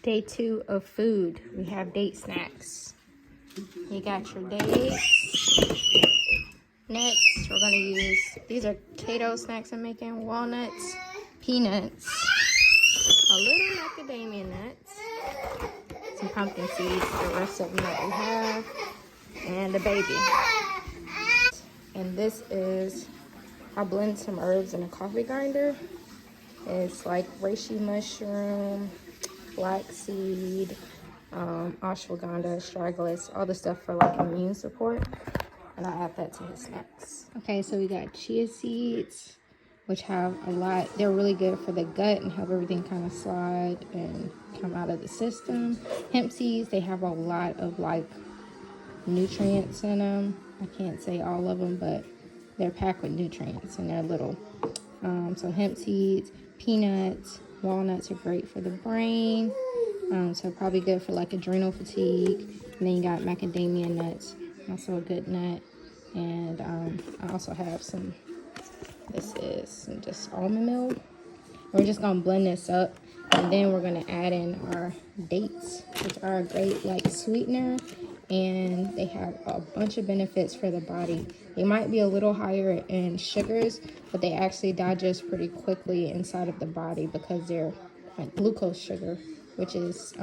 Day 2 of food. We have date snacks. You got your dates. Next, we're gonna use, these are keto snacks I'm making. Walnuts, peanuts, a little macadamia nuts, some pumpkin seeds, the rest of them that we have, and the baby. And this is, I blend some herbs in a coffee grinder. It's like reishi mushroom, flaxseed, ashwagandha, astragalus, all the stuff for like immune support. And I add that to his snacks. Okay, so we got chia seeds, which have a lot, they're really good for the gut and help everything kind of slide and come out of the system. Hemp seeds, they have a lot of like nutrients in them. I can't say all of them, but they're packed with nutrients and they're little. So hemp seeds, peanuts, walnuts are great for the brain. So probably good for like adrenal fatigue. And then you got macadamia nuts, also a good nut. And I also have some, this is some just almond milk. We're just gonna blend this up, and then we're gonna add in our dates, which are a great like sweetener, and they have a bunch of benefits for the body. They might be a little higher in sugars, but they actually digest pretty quickly inside of the body because they're like glucose sugar, which is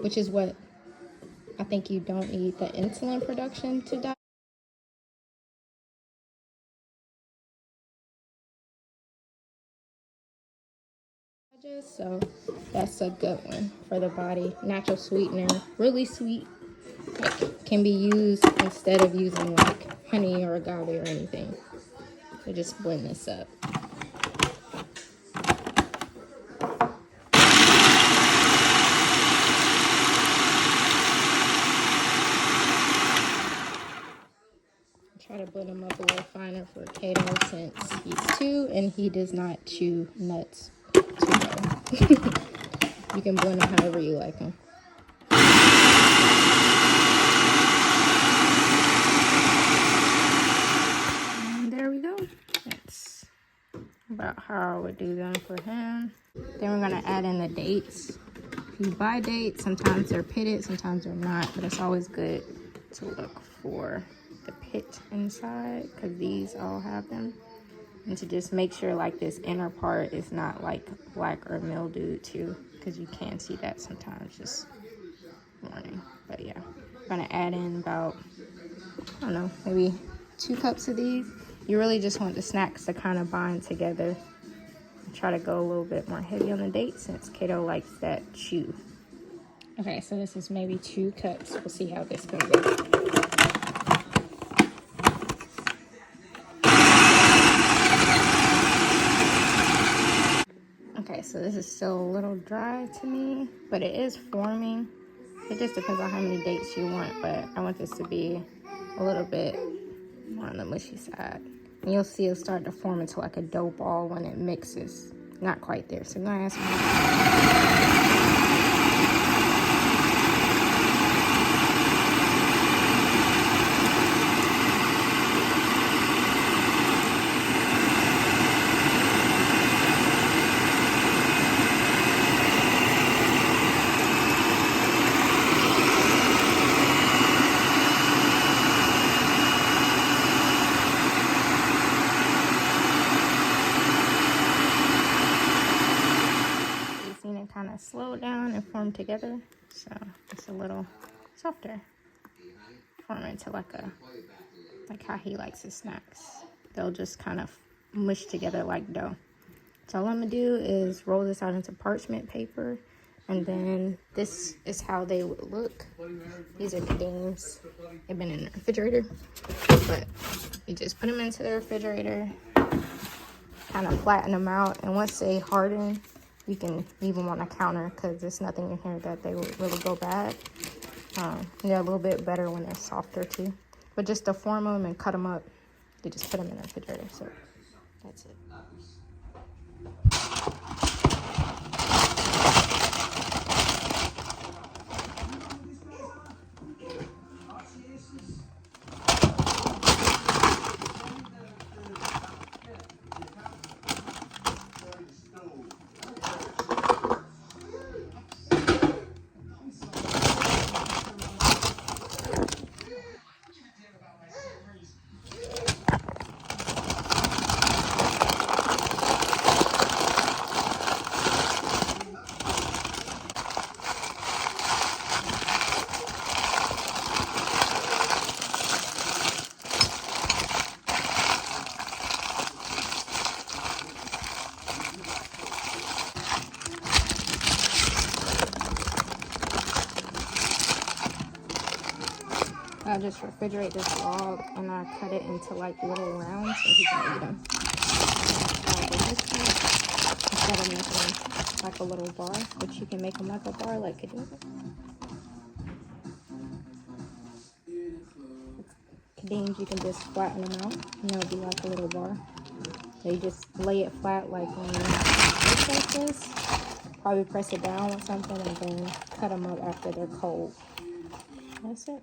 which is what I think you don't need the insulin production to digest. So that's a good one for the body. Natural sweetener, really sweet. Like, can be used instead of using like honey or agave or anything. So just blend this up. Try to blend them up a little finer for Kato since he's 2 and he does not chew nuts too well. You can blend them however you like them. And there we go. That's about how I would do them for him. Then we're gonna add in the dates. If you buy dates, sometimes they're pitted, sometimes they're not, but it's always good to look for the pit inside because these all have them. And to just make sure like this inner part is not like black or mildewed too, because you can see that sometimes, just warning. But yeah, I'm gonna add in about, I don't know, maybe 2 cups of these. You really just want the snacks to kind of bind together. Try to go a little bit more heavy on the date since Kato likes that chew. Okay, so this is maybe 2 cups. We'll see how this goes. Okay, so this is still a little dry to me, but it is forming. It just depends on how many dates you want, but I want this to be a little bit more on the mushy side. And you'll see it'll start to form into like a dough ball when it mixes. Not quite there, so I'm gonna add some more. Kind of slow down and form together, so it's a little softer. Form into like how he likes his snacks. They'll just kind of mush together like dough. So all I'm gonna do is roll this out into parchment paper, and then this is how they would look. These are the beans. They've been in the refrigerator, but you just put them into the refrigerator, kind of flatten them out, and once they harden, you can leave them on the counter because there's nothing in here that they would really go bad. They're a little bit better when they're softer too. But just to form them and cut them up, you just put them in the refrigerator. So that's it. I just refrigerate this log and I cut it into like little rounds so he can eat them. Instead of making like a little bar, which you can make them like a bar, like it is. Cadines, you can just flatten them out and they'll be like a little bar. So you just lay it flat like on this. Probably press it down with something and then cut them up after they're cold. That's it.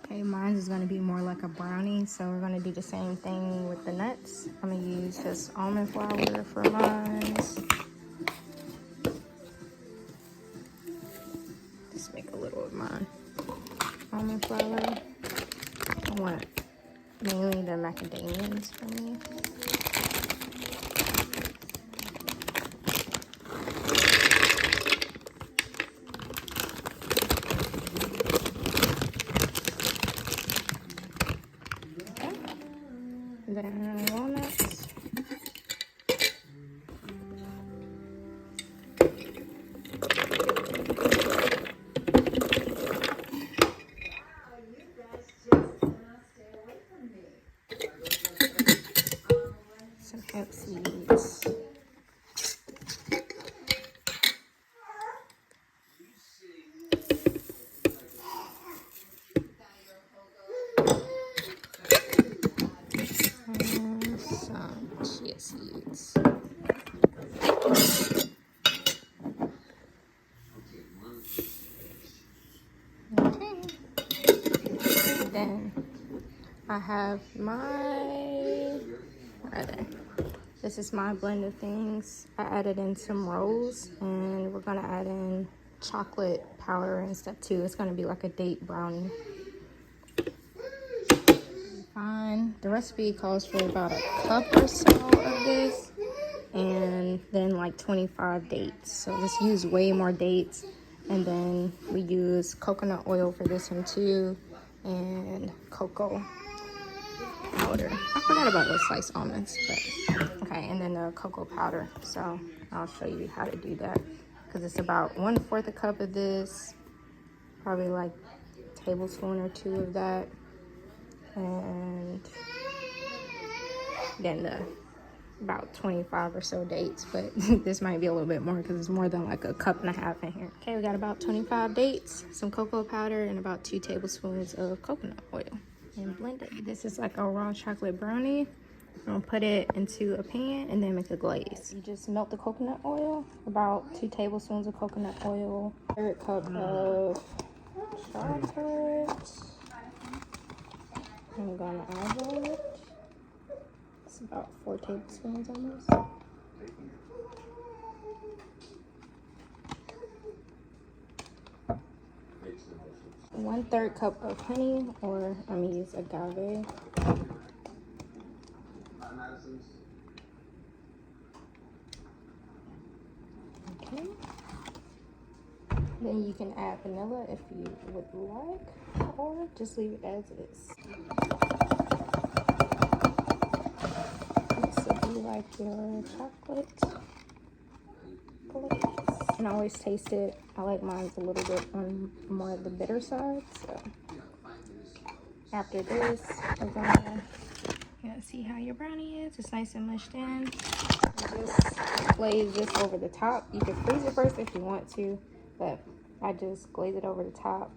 Okay, mine is going to be more like a brownie, so we're going to do the same thing with the nuts. I'm going to use just almond flour for mine. Just make a little of mine. Almond flour. I want mainly the macadamias for me. Then walnuts. Some hemp seeds. Some chia seeds. Okay. Then I have my, this is my blend of things. I added in some rose and we're gonna add in chocolate powder and stuff too. It's gonna be like a date brownie. Fine. The recipe calls for about a cup or so of this and then like 25 dates. So just use way more dates. And then we use coconut oil for this one too and cocoa powder. I forgot about those sliced almonds, but okay. And then the cocoa powder. So I'll show you how to do that because it's about 1/4 a cup of this, probably like a tablespoon or 2 of that. And then about 25 or so dates, but this might be a little bit more because it's more than like a cup and a half in here. Okay, we got about 25 dates, some cocoa powder, and about 2 tablespoons of coconut oil, and blend it. This is like a raw chocolate brownie. I'm gonna put it into a pan and then make a glaze. You just melt the coconut oil, about 2 tablespoons of coconut oil, 1/3 cup of chocolate. I'm gonna eyeball it. It's about 4 tablespoons almost. 1/3 cup of honey, or I'm gonna use agave. Okay. Then you can add vanilla if you would like, or just leave it as is. So you like your chocolate glaze. And I always taste it. I like mine a little bit on more of the bitter side. So after this, we're gonna see how your brownie is. It's nice and mushed in. Just glaze this over the top. You can freeze it first if you want to, but I just glaze it over the top.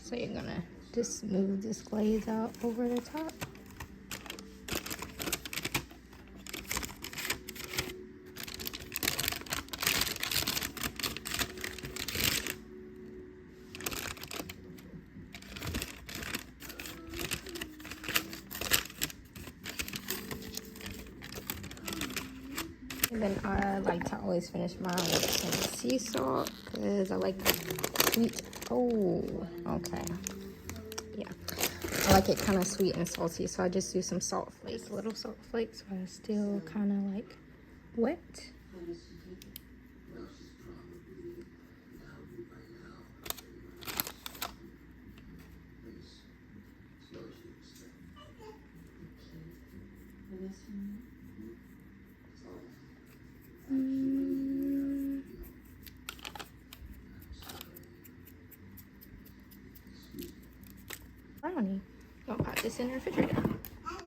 So you're gonna just smooth this glaze out over the top. And then I like to always finish mine with some sea salt because I like sweet. Oh, okay. Yeah, I like it kind of sweet and salty, so I just do some salt flakes, little salt flakes, so it's still kind of like wet. this in the refrigerator.